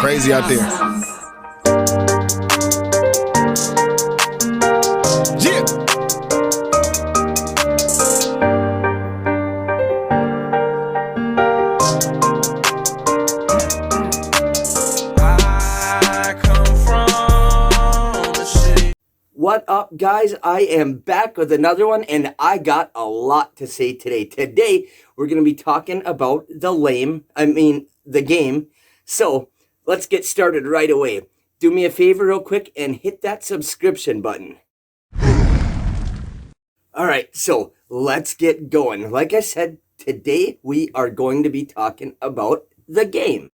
crazy out there. Yeah. What up, guys? I am back with another one, and I got a lot to say today. Today, we're going to be talking about the game. So, let's get started right away. Do me a favor real quick and hit that subscription button. Alright, so let's get going. Like I said, today we are going to be talking about the game.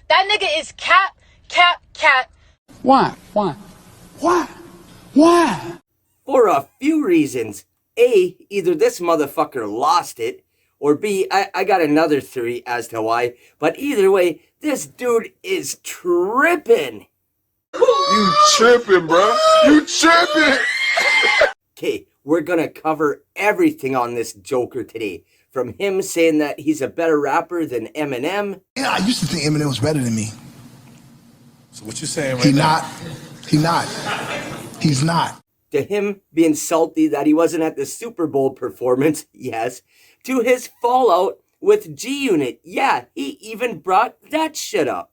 That nigga is cat. Why? For a few reasons. A, either this motherfucker lost it, or B, I got another theory as to why. But either way, this dude is tripping. You tripping, bro. You tripping. Okay, we're gonna cover everything on this Joker today. From him saying that he's a better rapper than Eminem. Yeah, I used to think Eminem was better than me. So what you saying right now? He's not. To him being salty that he wasn't at the Super Bowl performance, yes. To his fallout with G-Unit, yeah, he even brought that shit up.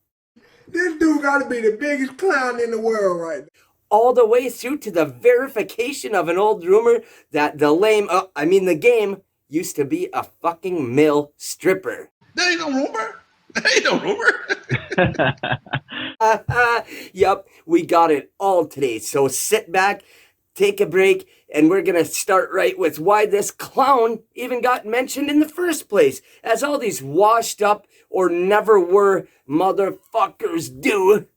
This dude gotta be the biggest clown in the world right now. All the way through to the verification of an old rumor that the game used to be a fucking male stripper. That ain't no rumor. Yup, we got it all today. So sit back, take a break, and we're gonna start right with why this clown even got mentioned in the first place. As all these washed up or never were motherfuckers do,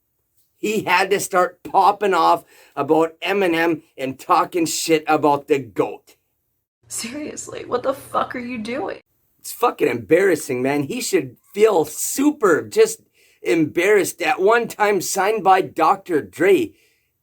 he had to start popping off about Eminem and talking shit about the GOAT. Seriously, what the fuck are you doing? It's fucking embarrassing, man. He should feel super just embarrassed. At one time signed by Dr. Dre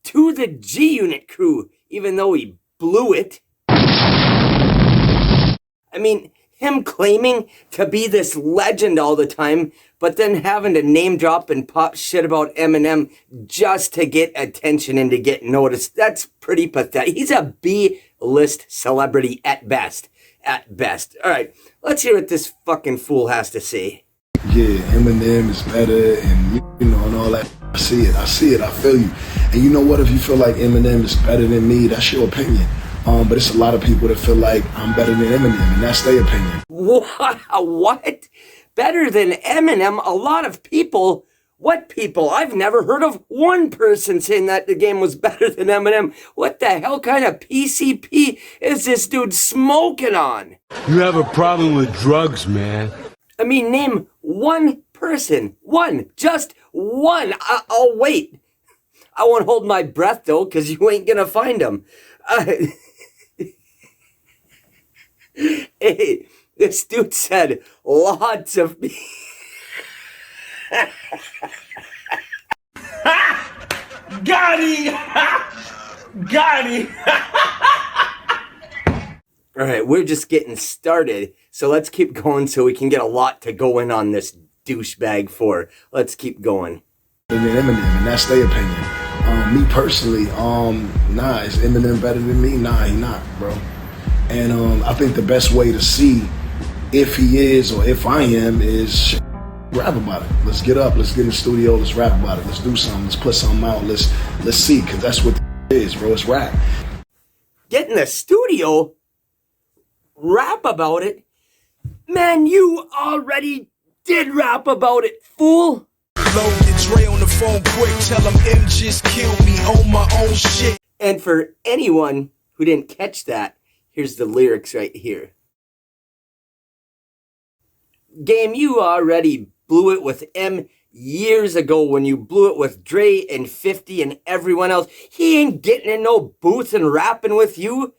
to the G-Unit crew, even though he blew it. I mean, him claiming to be this legend all the time, but then having to name drop and pop shit about Eminem just to get attention and to get noticed. That's pretty pathetic. He's a B-list celebrity at best. At best. All right, let's hear what this fucking fool has to say. Yeah, Eminem is better and and all that. I see it, I feel you. And you know what, if you feel like Eminem is better than me, that's your opinion. But it's a lot of people that feel like I'm better than Eminem, and that's their opinion. What? Better than Eminem? A lot of people? What people? I've never heard of one person saying that the game was better than Eminem. What the hell kind of PCP is this dude smoking on? You have a problem with drugs, man. I mean, name one person. One. Just one. I'll wait. I won't hold my breath, though, because you ain't gonna find him. Hey, this dude said lots of... Got him! All right, we're just getting started, so let's keep going so we can get a lot to go in on this douchebag for. Let's keep going. Better than Eminem, and that's their opinion. Me personally, nah, is Eminem better than me? Nah, he not, bro. And I think the best way to see if he is or if I am is rap about it. Let's get up, let's get in the studio, let's rap about it, let's do something, let's put something out, let's see, because that's what it is, bro, it's rap. Get in the studio? Rap about it? Man, you already did rap about it, fool! Load the Dre on the phone quick, tell him M just killed me on my own shit. And for anyone who didn't catch that, here's the lyrics right here. Game, you already blew it with M years ago when you blew it with Dre and 50 and everyone else. He ain't getting in no booth and rapping with you.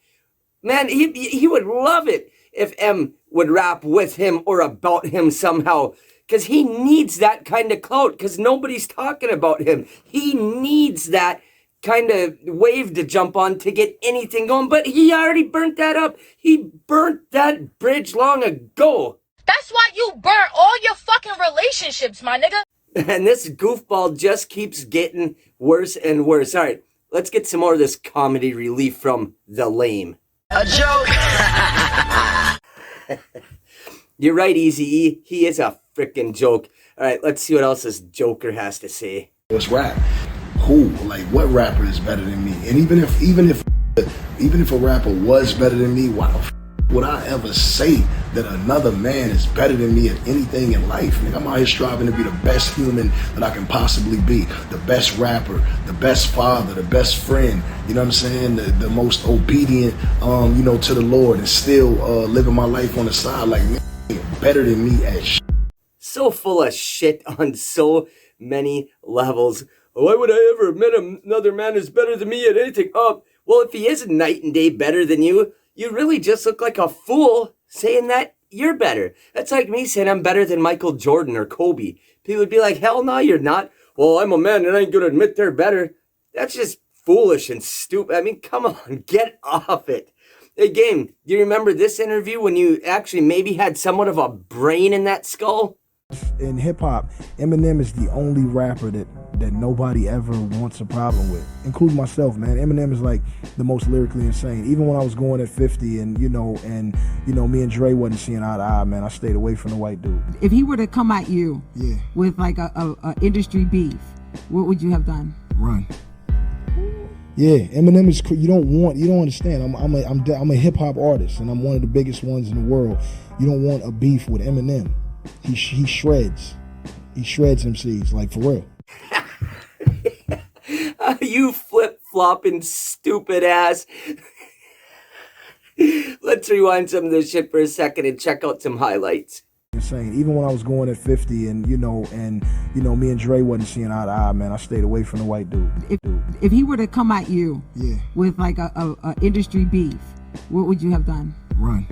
Man, he would love it if M would rap with him or about him somehow. Because he needs that kind of clout, because nobody's talking about him. He needs that kind of wave to jump on to get anything going, but he already burnt that up. He burnt that bridge long ago. That's why you burnt all your fucking relationships, my nigga. And this goofball just keeps getting worse and worse. All right, let's get some more of this comedy relief from the lame. A joke. You're right, Eazy-E. He is a freaking joke. All right, let's see what else this joker has to say. What's rap? Who? Like, what rapper is better than me? And even if a rapper was better than me, why the f would I ever say that another man is better than me at anything in life? Nigga, I'm out here striving to be the best human that I can possibly be, the best rapper, the best father, the best friend. You know what I'm saying? The most obedient, you know, to the Lord, and still living my life on the side. Like, man, better than me at shit. So full of shit on so many levels. Why would I ever admit another man is better than me at anything? Oh, well, if he is night and day better than you, you really just look like a fool saying that you're better. That's like me saying I'm better than Michael Jordan or Kobe. People would be like, hell no, you're not. Well, I'm a man and I ain't gonna admit they're better. That's just foolish and stupid. I mean, come on, get off it. Hey, Game, do you remember this interview when you actually maybe had somewhat of a brain in that skull? In hip-hop, Eminem is the only rapper that nobody ever wants a problem with, including myself, man. Eminem is like the most lyrically insane. Even when I was going at 50 and you know, me and Dre wasn't seeing eye to eye, man, I stayed away from the white dude. If he were to come at you with like a industry beef, what would you have done? Run. Yeah, Eminem is. You don't understand. I'm a hip hop artist, and I'm one of the biggest ones in the world. You don't want a beef with Eminem. He shreds. He shreds MCs, like, for real. You flip-flopping stupid ass. Let's rewind some of this shit for a second and check out some highlights. Insane. Even when I was going at 50 and me and Dre wasn't seeing eye to eye, man, I stayed away from the white dude. If he were to come at you with like a industry beef, what would you have done? Run.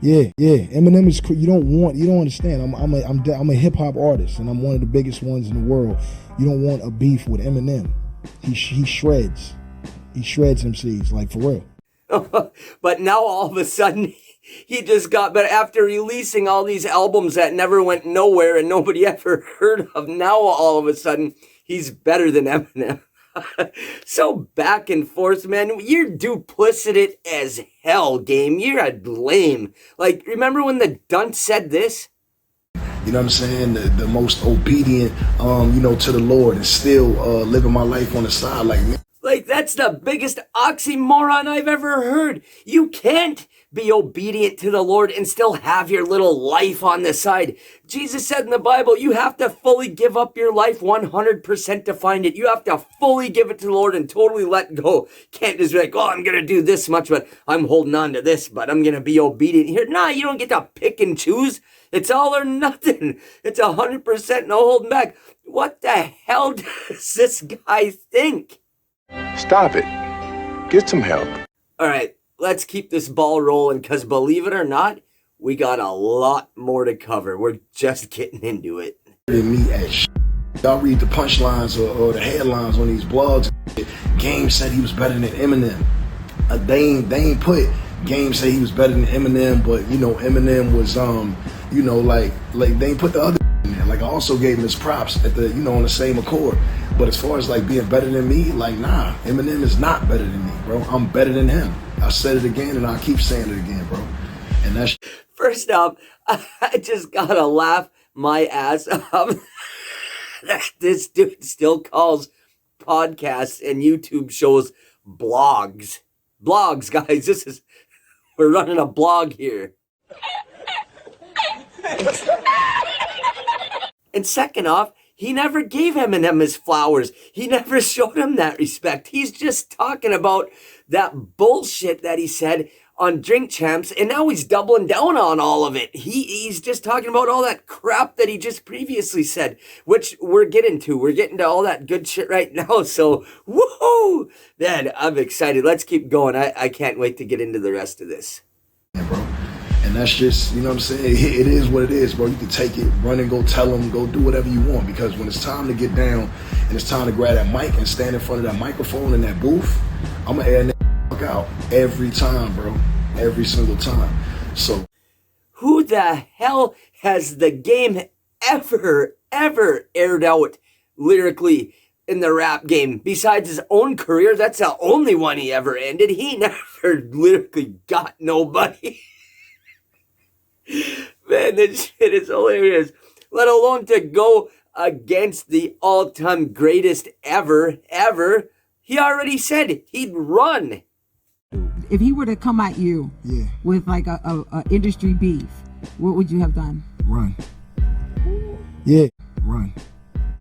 Yeah. Eminem is. You don't understand. I'm a hip hop artist, and I'm one of the biggest ones in the world. You don't want a beef with Eminem. He shreds. He shreds MCs, like, for real. But now all of a sudden, he just got better after releasing all these albums that never went nowhere and nobody ever heard of. Now all of a sudden, he's better than Eminem. So back and forth, man. You're duplicitous as hell, Game. You're a lame. Like, remember when the dunce said this? You know what I'm saying? The most obedient, to the Lord, and still living my life on the side. Like, that's the biggest oxymoron I've ever heard. You can't be obedient to the Lord and still have your little life on the side. Jesus said in the Bible, you have to fully give up your life 100% to find it. You have to fully give it to the Lord and totally let go. Can't just be like, oh, I'm going to do this much, but I'm holding on to this, but I'm going to be obedient here. Nah, you don't get to pick and choose. It's all or nothing. It's 100% no holding back. What the hell does this guy think? Stop it. Get some help. All right, let's keep this ball rolling, because believe it or not, we got a lot more to cover. We're just getting into it. Y'all read the punchlines or the headlines on these blogs. Game said he was better than Eminem. They ain't put Game said he was better than Eminem, but Eminem was like they ain't put the other in there. Like, I also gave him his props at the on the same accord. But as far as like being better than me, like, nah, Eminem is not better than me, bro. I'm better than him. I said it again and I'll keep saying it again, bro. And that's first off, I just gotta laugh my ass off. This dude still calls podcasts and YouTube shows blogs. Blogs, guys. We're running a blog here. And second off, he never gave Eminem his flowers. He never showed him that respect. He's just talking about that bullshit that he said on Drink Champs, and now he's doubling down on all of it. He's just talking about all that crap that he just previously said, which we're getting to. We're getting to all that good shit right now, so woohoo! Man, I'm excited. Let's keep going. I can't wait to get into the rest of this. Yeah, bro. And that's just, what I'm saying? It is what it is, bro. You can take it, run and go tell them, go do whatever you want. Because when it's time to get down and it's time to grab that mic and stand in front of that microphone in that booth, I'm going to air that fuck out every time, bro. Every single time. So, who the hell has the Game ever ever aired out lyrically in the rap game. Besides his own career, that's the only one he ever ended. He never lyrically got nobody. Man, this shit is hilarious. Let alone to go against the all-time greatest ever. He already said he'd run. If he were to come at you with like a industry beef, what would you have done? Run. Yeah, run.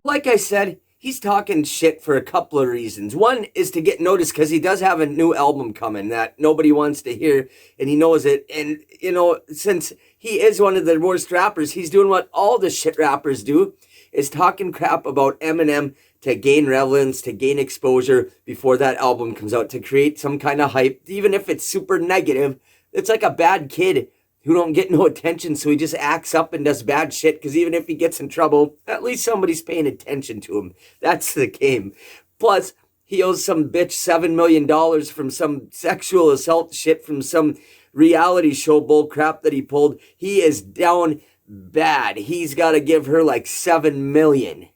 Like I said, he's talking shit for a couple of reasons. One is to get noticed because he does have a new album coming that nobody wants to hear, and he knows it. And, you know, since he is one of the worst rappers, he's doing what all the shit rappers do, is talking crap about Eminem to gain relevance, to gain exposure before that album comes out, to create some kind of hype, even if it's super negative. It's like a bad kid who don't get no attention, so he just acts up and does bad shit, because even if he gets in trouble, at least somebody's paying attention to him. That's the game. Plus, he owes some bitch $7 million from some sexual assault shit from some reality show bull crap that he pulled. He is down bad. He's got to give her like $7 million.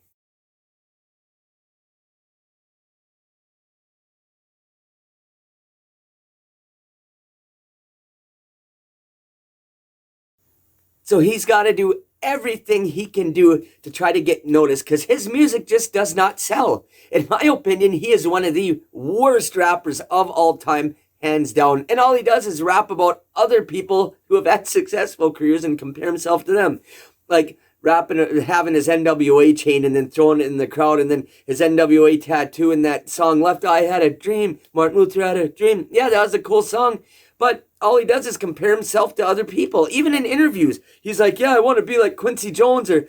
So he's got to do everything he can do to try to get noticed, because his music just does not sell. In my opinion, he is one of the worst rappers of all time, hands down. And all he does is rap about other people who have had successful careers and compare himself to them. Like rapping, having his NWA chain and then throwing it in the crowd, and then his NWA tattoo in that song, Left Eye Had a Dream, Martin Luther Had a Dream. Yeah, that was a cool song. But all he does is compare himself to other people. Even in interviews, he's like, yeah, I want to be like Quincy Jones, or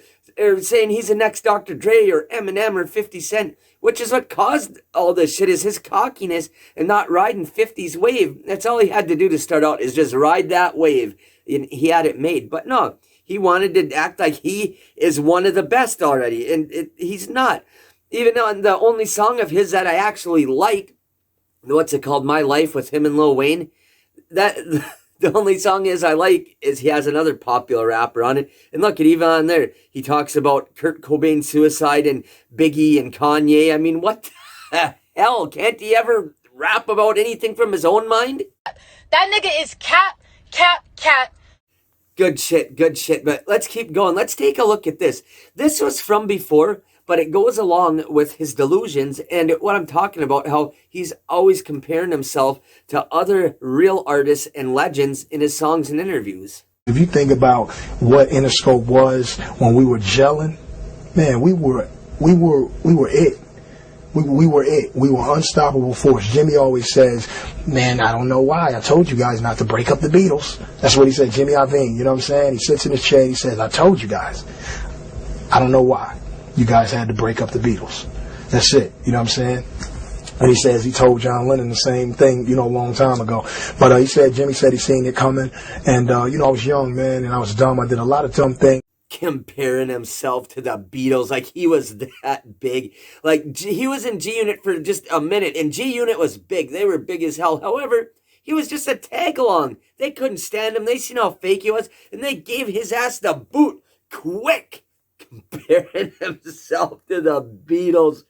saying he's the next Dr. Dre or Eminem or 50 Cent, which is what caused all this shit, is his cockiness and not riding 50's wave. That's all he had to do to start out, is just ride that wave. And he had it made. But no, he wanted to act like he is one of the best already. And he's not. Even on the only song of his that I actually like, what's it called? My Life, with him and Lil Wayne. That the only song I like is he has another popular rapper on it. And look at even on there, he talks about Kurt Cobain's suicide and Biggie and Kanye. I mean, what the hell? Can't he ever rap about anything from his own mind? That nigga is cat. Good shit. But let's keep going. Let's take a look at this. This was from before, but it goes along with his delusions and what I'm talking about, how he's always comparing himself to other real artists and legends in his songs and interviews. If you think about what Interscope was when we were gelling, man, we were it. We were it. We were unstoppable force. Jimmy always says, man, I don't know why. I told you guys not to break up the Beatles. That's what he said, Jimmy Iovine, you know what I'm saying? He sits in his chair, he says, I told you guys. I don't know why you guys had to break up the Beatles. That's it, you know what I'm saying? And he says he told John Lennon the same thing, you know, a long time ago. But Jimmy said he seen it coming. And, you know, I was young, man, and I was dumb. I did a lot of dumb things. Comparing himself to the Beatles like he was that big. Like, he was in G-Unit for just a minute, and G-Unit was big. They were big as hell. However, he was just a tag-along. They couldn't stand him. They seen how fake he was, and they gave his ass the boot quick. Comparing himself to the Beatles.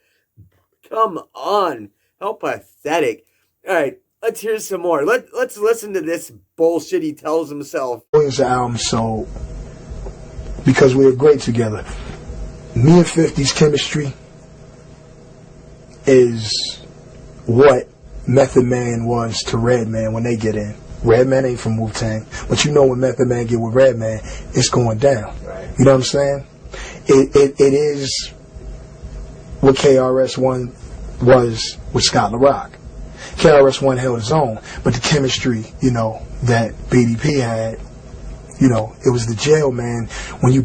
Come on. How pathetic. All right, let's hear some more. Let's listen to this bullshit he tells himself. Millions of albums sold because we were great together. Me and 50's chemistry is what Method Man was to Redman when they get in. Redman ain't from Wu-Tang, but you know when Method Man get with Redman, it's going down. Right. You know what I'm saying? It is what KRS-One was with Scott LaRock. KRS-One held his own, but the chemistry, you know, that BDP had, you know, it was the jail, man. When you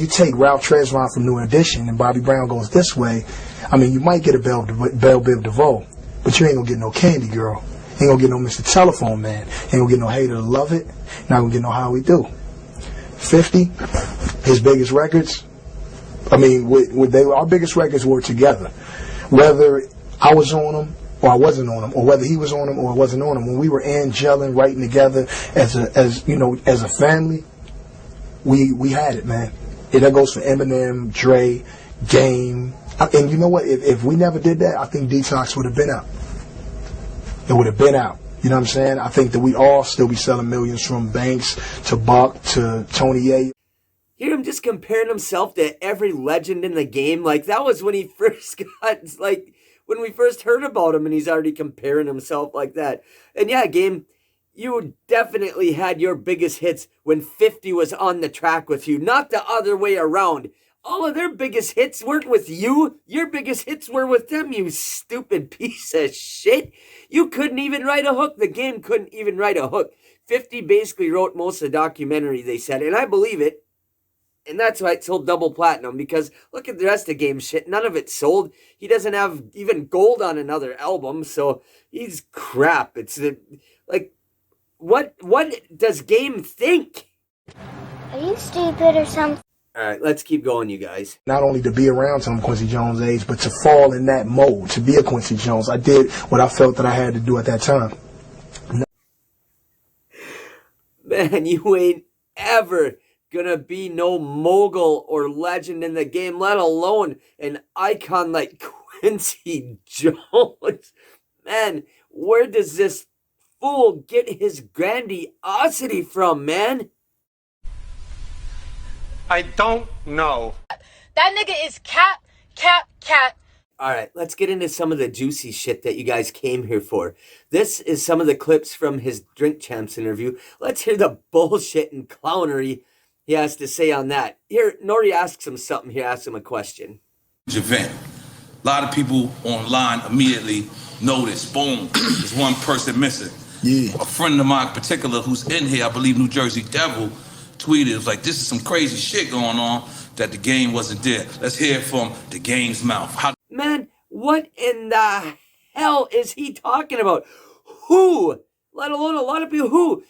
take Ralph Tresvant from New Edition and Bobby Brown goes this way, I mean, you might get a Belle Biv DeVoe, but you ain't gonna get no Candy Girl. Ain't gonna get no Mr. Telephone Man. Ain't gonna get no Hater to Love It. Not gonna get no How We Do. 50, his biggest records, I mean, our biggest records were together. Whether I was on them or I wasn't on them, or whether he was on them or I wasn't on them, when we were gelling, writing together as a family, we had it, man. Yeah, that goes for Eminem, Dre, Game. And you know what? If we never did that, I think Detox would have been out. It would have been out. You know what I'm saying? I think that we all still be selling millions, from Banks to Buck to Tony A. Hear him just comparing himself to every legend in the game. Like, that was when he first got, like, when we first heard about him, and he's already comparing himself like that. And yeah, Game, you definitely had your biggest hits when 50 was on the track with you, not the other way around. All of their biggest hits weren't with you. Your biggest hits were with them, you stupid piece of shit. You couldn't even write a hook. The Game couldn't even write a hook. 50 basically wrote most of the documentary, they said, and I believe it. And that's why it sold double platinum, because look at the rest of Game shit. None of it sold. He doesn't have even gold on another album, so he's crap. It's like, what does Game think? Are you stupid or something? All right, let's keep going, you guys. Not only to be around some Quincy Jones age, but to fall in that mold, to be a Quincy Jones. I did what I felt that I had to do at that time. Man, you ain't ever gonna be no mogul or legend in the game, let alone an icon like Quincy Jones. Man, where does this fool get his grandiosity from, man? I don't know. That nigga is cat. All right, let's get into some of the juicy shit that you guys came here for. This is some of the clips from his Drink Champs interview. Let's hear the bullshit and clownery he has to say on that. Here, Nori asks him something. He asks him a question. Event. A lot of people online immediately notice, boom, there's one person missing. Yeah. A friend of mine in particular who's in here, I believe New Jersey Devil, tweeted, it was like, this is some crazy shit going on, that the Game wasn't there. Let's hear it from the Game's mouth. Man, what in the hell is he talking about? Who, let alone a lot of people, who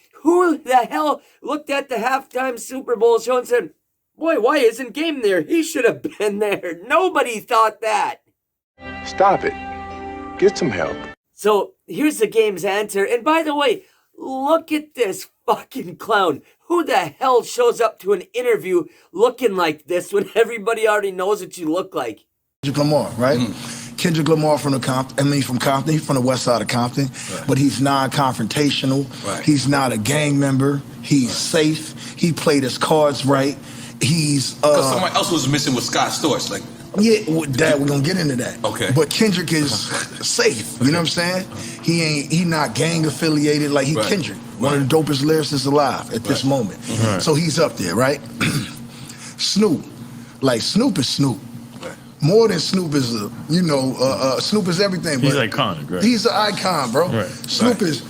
the hell looked at the halftime Super Bowl show and said, boy, why isn't Game there? He should have been there. Nobody thought that. Stop it. Get some help. So here's the Game's answer. And by the way, look at this fucking clown. Who the hell shows up to an interview looking like this when everybody already knows what you look like? Kendrick Lamar, right? Kendrick Lamar from Compton. He's from the west side of Compton, but he's non-confrontational. He's not a gang member. He's safe. He played his cards right. He's because someone else was missing with Scott Storch, like. Yeah, Dad, we're gonna get into that. Okay. But Kendrick is safe. You know what I'm saying? He not gang affiliated. Like Kendrick, one of the dopest lyricists alive at this moment. So he's up there, right? Snoop, like Snoop is Snoop. More than Snoop is Snoop is everything. But he's iconic, right? He's an icon, bro. Snoop is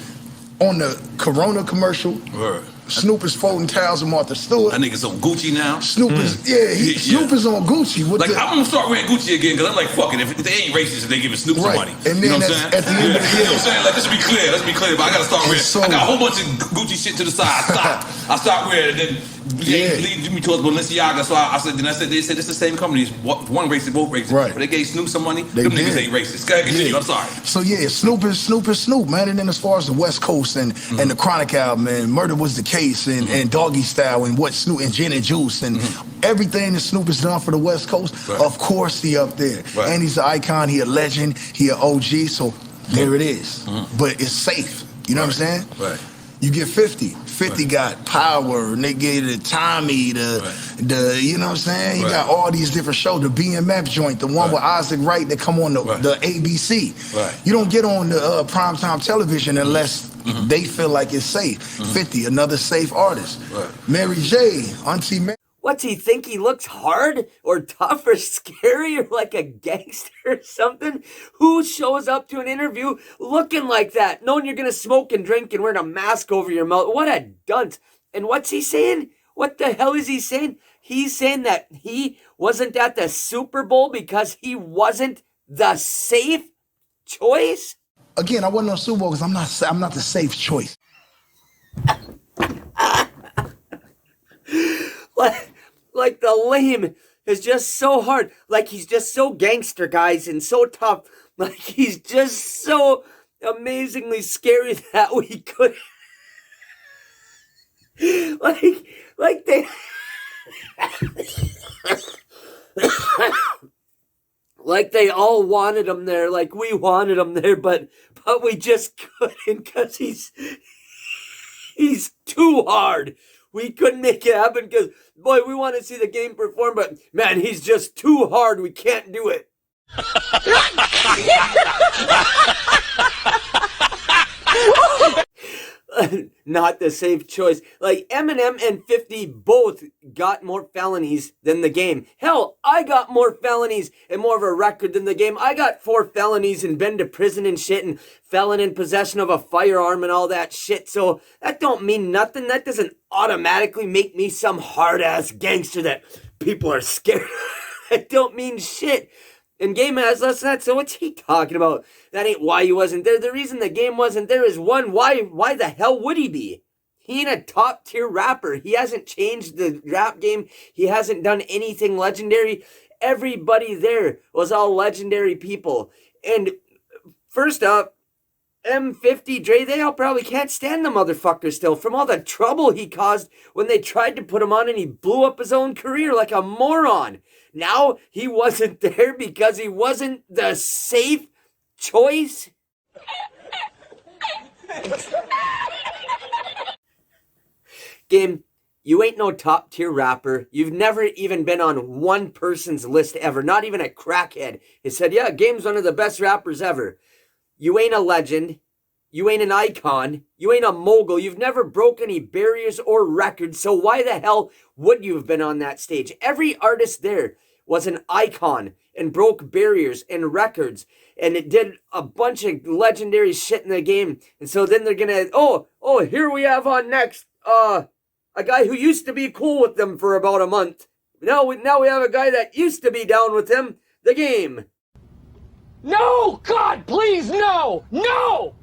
on the Corona commercial. Snoop is folding towels with Martha Stewart. That nigga's on Gucci now. Snoop is, Snoop is on Gucci. Like, I'm gonna start wearing Gucci again, because I'm like, fuck it, if they ain't racist, if they giving Snoop some money. And then you know what I'm saying? At the end of the you know what I'm saying? Like, let's be clear, but I gotta start wearing, I got a whole bunch of Gucci shit to the side. I start wearing it, and then lead me towards Balenciaga, so I said, they said it's the same company, it's one racist, both racist. But they gave Snoop some money, them niggas ain't racist. Go ahead, continue, I'm sorry. So Snoop is Snoop, man. And then as far as the West Coast and the Chronic album and Murder Was the Case and Doggy Style and what Snoop and Gin and Juice and everything that Snoop has done for the West Coast, of course he up there. And he's an icon, he a legend, he an OG, so there it is. But it's safe, you know what I'm saying? You get 50. 50 got Power, and they gave the Tommy, the you know what I'm saying? He got all these different shows, the BMF joint, the one with Isaac Wright that come on the ABC. You don't get on the primetime television unless they feel like it's safe. 50, another safe artist. Mary J, Auntie Mary. What's he think? He looks hard or tough or scary or like a gangster or something? Who shows up to an interview looking like that, knowing you're going to smoke and drink and wearing a mask over your mouth? What a dunce. And what's he saying? What the hell is he saying? He's saying that he wasn't at the Super Bowl because he wasn't the safe choice? Again, I wasn't on Super Bowl because I'm not the safe choice. Like the lame is just so hard. Like he's just so gangster, guys, and so tough. Like he's just so amazingly scary that we could. like they. Like they all wanted him there, like we wanted him there, but we just couldn't because he's too hard. We couldn't make it happen because, boy, we want to see the game perform, but man, he's just too hard. We can't do it. Not the safe choice. Like Eminem and 50 both got more felonies than the game. Hell, I got more felonies and more of a record than the game. I got 4 felonies and been to prison and shit and felon in possession of a firearm and all that shit. So that don't mean nothing. That doesn't automatically make me some hard-ass gangster that people are scared. That don't mean shit. And game has less than that, so what's he talking about? That ain't why he wasn't there. The reason the game wasn't there is one, why the hell would he be? He ain't a top tier rapper. He hasn't changed the rap game. He hasn't done anything legendary. Everybody there was all legendary people. And first up, M50, Dre, they all probably can't stand the motherfucker still from all the trouble he caused when they tried to put him on and he blew up his own career like a moron. Now he wasn't there because he wasn't the safe choice. Game, you ain't no top tier rapper. You've never even been on one person's list ever. Not even a crackhead. He said, yeah, Game's one of the best rappers ever. You ain't a legend. You ain't an icon. You ain't a mogul. You've never broke any barriers or records. So why the hell would you have been on that stage? Every artist there was an icon and broke barriers and records. And it did a bunch of legendary shit in the game. And so then they're gonna, oh, here we have on next, a guy who used to be cool with them for about a month. Now we have a guy that used to be down with him. The Game. No! God, please, no! No!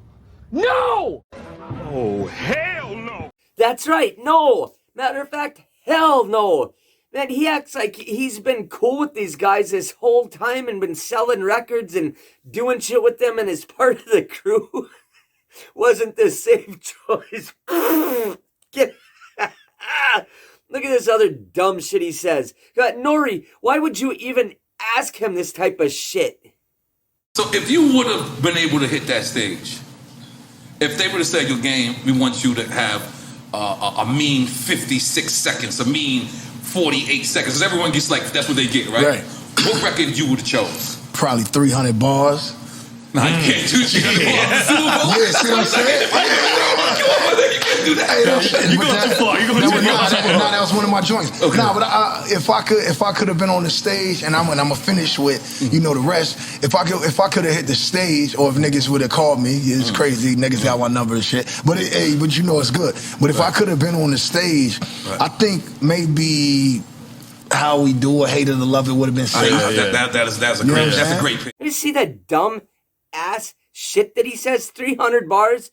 No! Oh, hell no! That's right, no! Matter of fact, hell no! Man, he acts like he's been cool with these guys this whole time and been selling records and doing shit with them and is part of the crew. Wasn't the safe choice. Look at this other dumb shit he says. God, Nori, why would you even ask him this type of shit? So if you would have been able to hit that stage, if they would have said, your Game, we want you to have a mean 56 seconds, a mean 48 seconds, because everyone gets like, that's what they get, right? What record you would have chose? Probably 300 bars. Nah, you can't do 300 bars. Yeah, see what I'm saying? You can't do that. You're going too far. That was one of my joints. Okay. Nah, but if I could have been on the stage, and I'm gonna finish with, the rest. If I could have hit the stage, or if niggas would have called me, it's crazy. Niggas got my number and shit. But but it's good. But if I could have been on the stage, I think maybe How We Do It, Hate It or Love It would have been safe. That's a great pick. You see that dumb ass shit that he says? 300 bars?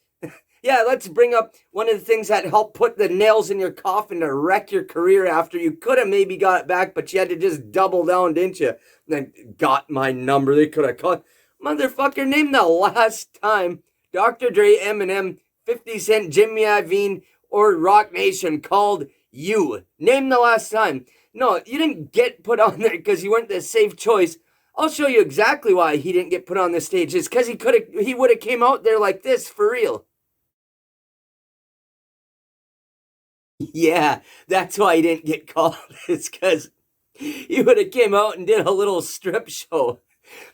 Yeah, let's bring up one of the things that helped put the nails in your coffin to wreck your career after you could have maybe got it back, but you had to just double down, didn't you? And then got my number. They could have called. Motherfucker, name the last time Dr. Dre, Eminem, 50 Cent, Jimmy Iovine, or Rock Nation called you. Name the last time. No, you didn't get put on there because you weren't the safe choice. I'll show you exactly why he didn't get put on the stage. It's because he would have came out there like this for real. Yeah, that's why he didn't get called. It's because he would have came out and did a little strip show.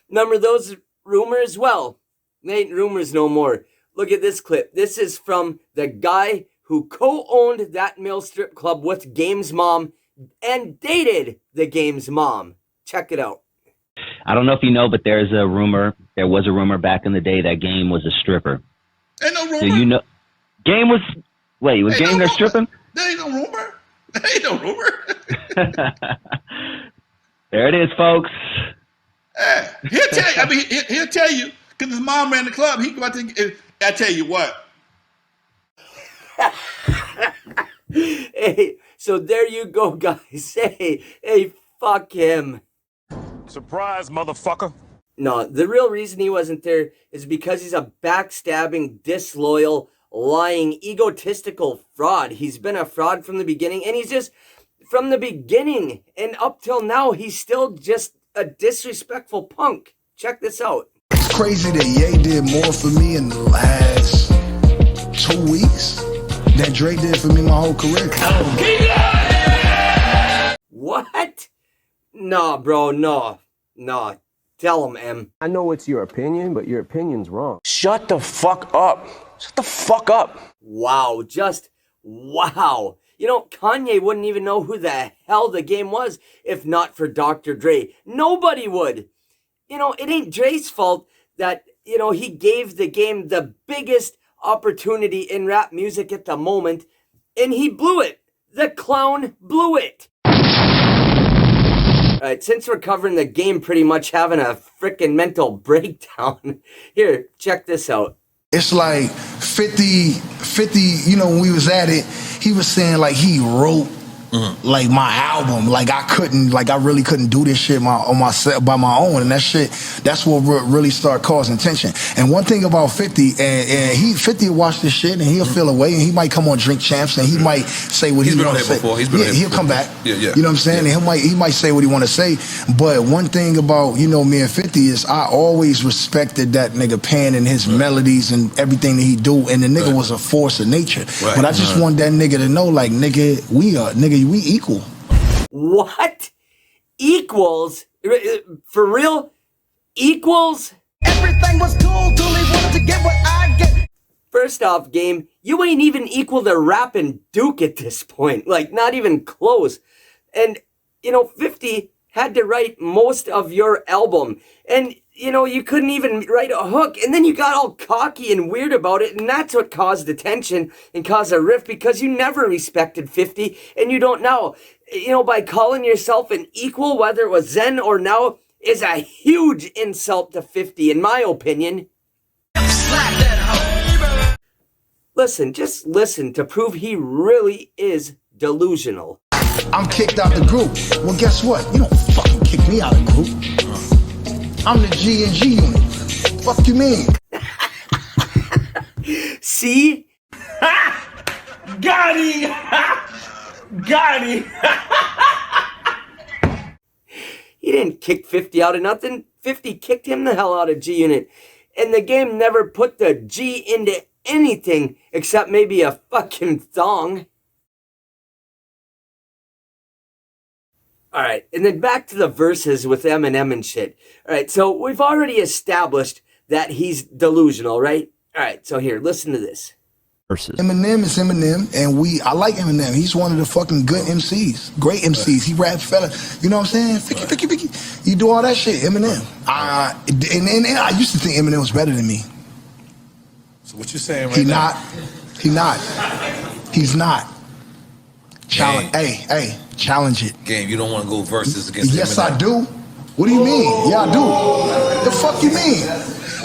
Remember those rumors? Well, they ain't rumors no more. Look at this clip. This is from the guy who co-owned that male strip club with Game's mom and dated the Game's mom. Check it out. I don't know if you know, but there was a rumor back in the day that Game was a stripper. Ain't no rumor. Do you know? Game was, wait, was Game there stripping? There ain't no rumor. There ain't no rumor. There it is, folks. He'll tell you. I mean, he'll tell you because his mom ran the club. He go out there. I tell you what. Hey, so there you go, guys. Hey, fuck him. Surprise, motherfucker. No, the real reason he wasn't there is because he's a backstabbing, disloyal, lying, egotistical fraud. He's been a fraud from the beginning, and he's just from the beginning and up till now, he's still just a disrespectful punk. Check this out. It's crazy that Ye did more for me in the last 2 weeks than Dre did for me my whole career. What? Nah, bro, no. Nah. Tell him, M. I know it's your opinion, but your opinion's wrong. Shut the fuck up. Shut the fuck up. Wow, just wow. You know, Kanye wouldn't even know who the hell the game was if not for Dr. Dre. Nobody would. You know, it ain't Dre's fault that, you know, he gave the game the biggest opportunity in rap music at the moment, and he blew it. The clown blew it. Alright, since we're covering the game pretty much having a freaking mental breakdown, here, check this out. It's like 50, you know, when we was at it, he was saying like he wrote like my album, like I really couldn't do this shit on myself by my own, and that's what really started causing tension. And one thing about 50, and 50 will watch this shit and he'll feel away, and he might come on Drink Champs and he might say what he want to say. He'll come back. Yeah. You know what I'm saying? And he might say what he want to say. But one thing about, you know, me and 50 is I always respected that nigga Pan and his melodies and everything that he do, and the nigga was a force of nature. But I just want that nigga to know, like, nigga, we equal. What? Equals? For real? Equals? Everything was cool till he wanted to get what I get. First off, game, you ain't even equal to rapping Duke at this point. Like, not even close. And, you know, 50 had to write most of your album. And, you know, you couldn't even write a hook. And then you got all cocky and weird about it. And that's what caused the tension and caused a rift, because you never respected 50. And you don't now. You know, by calling yourself an equal, whether it was then or now, is a huge insult to 50, in my opinion. Listen, just listen to prove he really is delusional. I'm kicked out the group. Well, guess what? You don't fucking kick me out of the group. I'm the G&G unit. Fuck you mean? See? Got him! Got him! He didn't kick 50 out of nothing. 50 kicked him the hell out of G Unit. And the game never put the G into anything except maybe a fucking thong. Alright, and then back to the verses with Eminem and shit. Alright, so we've already established that he's delusional, right? Alright, so here, listen to this. Eminem is Eminem, and I like Eminem. He's one of the fucking good MCs, great MCs. He rap fella, you know what I'm saying? Ficky. You do all that shit, Eminem. And I used to think Eminem was better than me. So what you saying right now? He's not. Challenge. Hey, challenge it. Game, you don't want to go versus against Yes, Eminem. I do. What do you mean? Yeah, I do. The fuck you mean?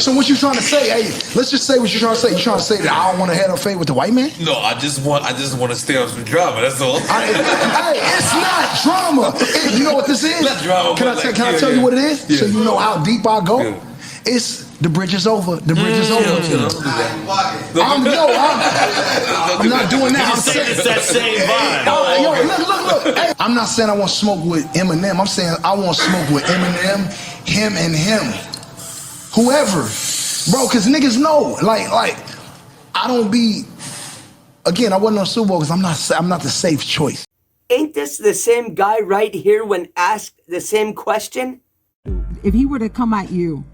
So what you trying to say? Hey, let's just say what you're trying to say. You trying to say that I don't want to head or fade with the white man? No, I just want to stay on some drama. That's all. Hey, it's not drama. You know what this is? Not drama. Can I tell you what it is? Yeah. So you know how deep I go? Yeah. It's the bridge is over. The bridge is over. I'm not doing that. I'm saying It's that same vibe. Yo, look. Hey, I'm not saying I want to smoke with Eminem. I'm saying I want to smoke with Eminem, him and him. Whoever. Bro, because niggas know. Like, I don't be... Again, I wasn't on Super Bowl because I'm not the safe choice. Ain't this the same guy right here when asked the same question? If he were to come at you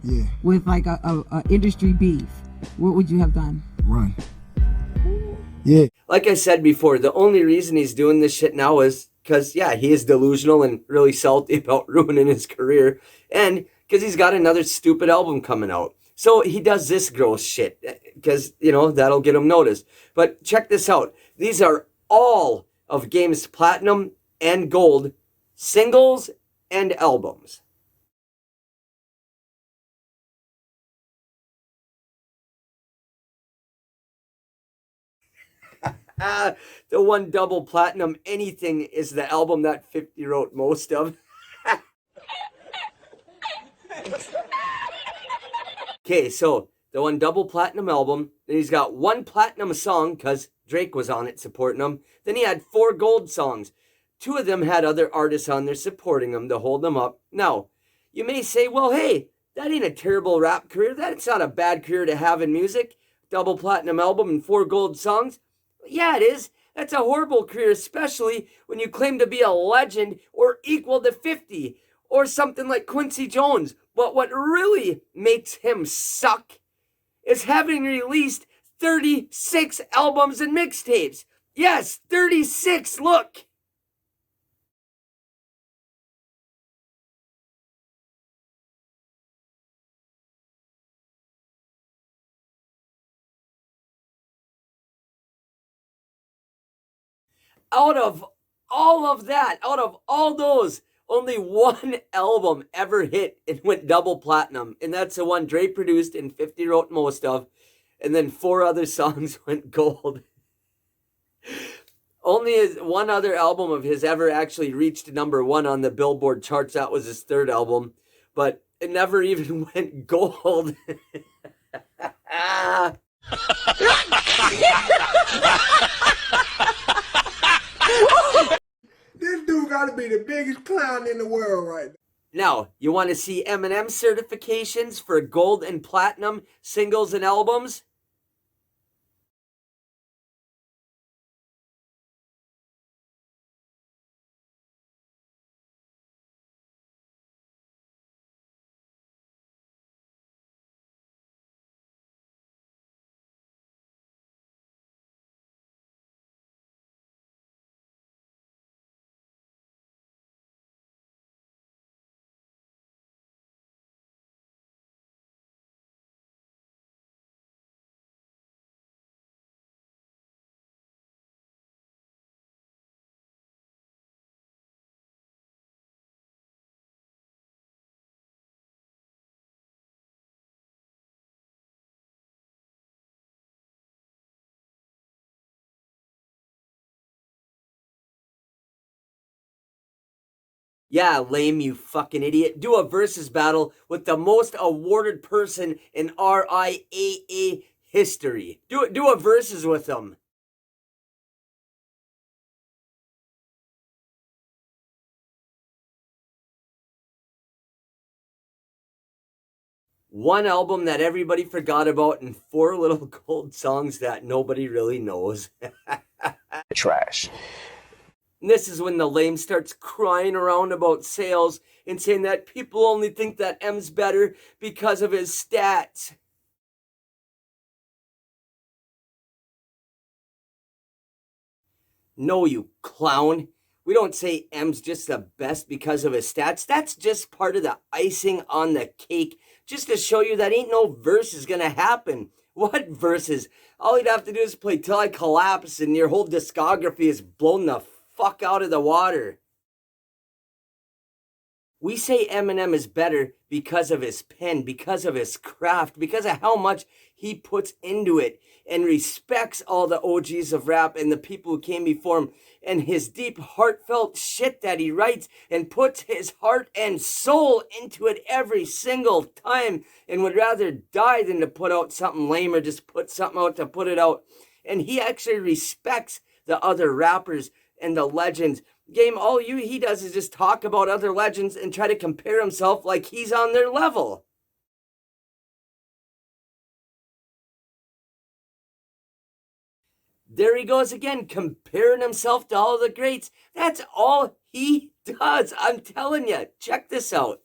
with like a industry beef, what would you have done? Run. Yeah. Like I said before, the only reason he's doing this shit now is because, yeah, he is delusional and really salty about ruining his career. And because he's got another stupid album coming out. So he does this gross shit because, you know, that'll get him noticed. But check this out. These are all of Game's platinum and gold singles and albums. The one double platinum anything is the album that 50 wrote most of. Okay, so the one double platinum album, then he's got one platinum song because Drake was on it supporting him. Then he had 4 gold songs. Two of them had other artists on there supporting them to hold them up. Now, you may say, well, hey, that ain't a terrible rap career. That's not a bad career to have in music. Double platinum album and 4 gold songs. Yeah, it is. That's a horrible career, especially when you claim to be a legend or equal to 50 or something like Quincy Jones. But what really makes him suck is having released 36 albums and mixtapes. Yes, 36, look. Out of all of that, out of all those, only one album ever hit and went double platinum. And that's the one Dre produced and 50 wrote most of. And then 4 other songs went gold. Only one other album of his ever actually reached #1 on the Billboard charts. That was his 3rd album. But it never even went gold. This dude gotta be the biggest clown in the world right now. Now, you want to see Eminem certifications for gold and platinum singles and albums? Yeah, lame, you fucking idiot. Do a versus battle with the most awarded person in RIAA history. Do a versus with them. One album that everybody forgot about and 4 little gold songs that nobody really knows. Trash. And this is when the lame starts crying around about sales and saying that people only think that M's better because of his stats. No, you clown. We don't say M's just the best because of his stats. That's just part of the icing on the cake, just to show you that ain't no verses gonna happen. What verses? All you'd have to do is play Till I Collapse and your whole discography is blown the fuck out of the water. We say Eminem is better because of his pen, because of his craft, because of how much he puts into it and respects all the OGs of rap and the people who came before him and his deep, heartfelt shit that he writes and puts his heart and soul into it every single time and would rather die than to put out something lame or just put something out to put it out. And he actually respects the other rappers and the legends. Game, all he does is just talk about other legends and try to compare himself like he's on their level. There he goes again, comparing himself to all the greats. That's all he does. I'm telling you. Check this out.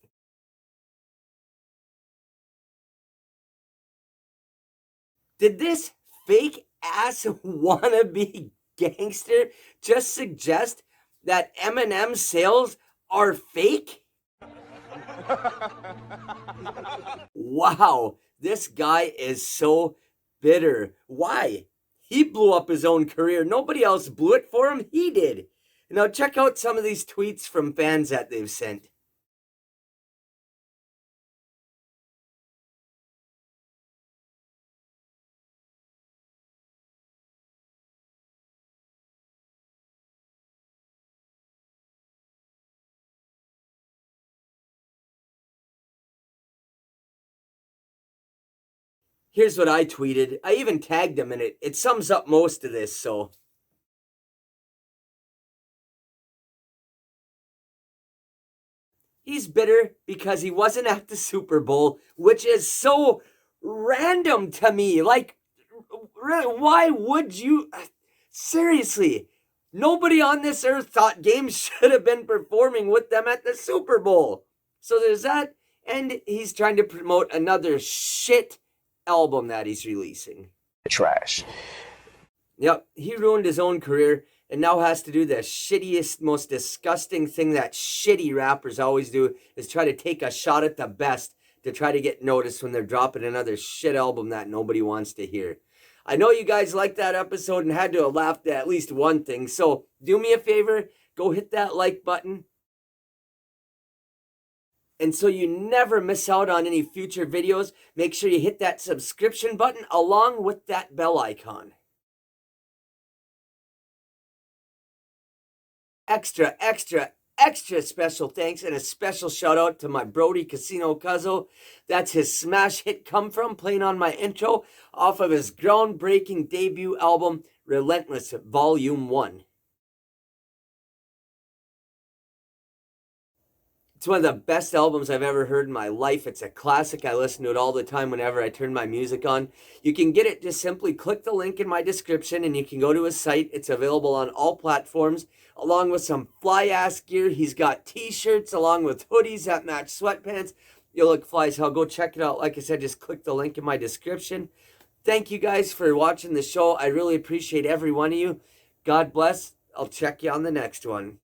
Did this fake ass wannabe gangster just suggest that Eminem sales are fake? Wow, this guy is so bitter. Why? He blew up his own career. Nobody else blew it for him. He did. Now check out some of these tweets from fans that they've sent. Here's what I tweeted. I even tagged him in it. It sums up most of this, so He's bitter because he wasn't at the Super Bowl, which is so random to me. Like, why would you? Seriously, nobody on this earth thought Games should have been performing with them at the Super Bowl. So there's that, and he's trying to promote another shit album that he's releasing. Trash. Yep, he ruined his own career and now has to do the shittiest, most disgusting thing that shitty rappers always do, is try to take a shot at the best to try to get noticed when they're dropping another shit album that nobody wants to hear. I know you guys liked that episode and had to have laughed at least one thing, so do me a favor, go hit that like button. And so you never miss out on any future videos, make sure you hit that subscription button along with that bell icon. Extra, extra, extra special thanks and a special shout out to my Brodie Casino Cuzzo. That's his smash hit Come From, playing on my intro off of his groundbreaking debut album, Relentless Volume 1. It's one of the best albums I've ever heard in my life. It's a classic. I listen to it all the time whenever I turn my music on. You can get it, just simply click the link in my description and you can go to his site. It's available on all platforms, along with some fly-ass gear. He's got t-shirts along with hoodies that match sweatpants. You'll look fly as hell. Go check it out. Like I said, just click the link in my description. Thank you guys for watching the show. I really appreciate every one of you. God bless. I'll check you on the next one.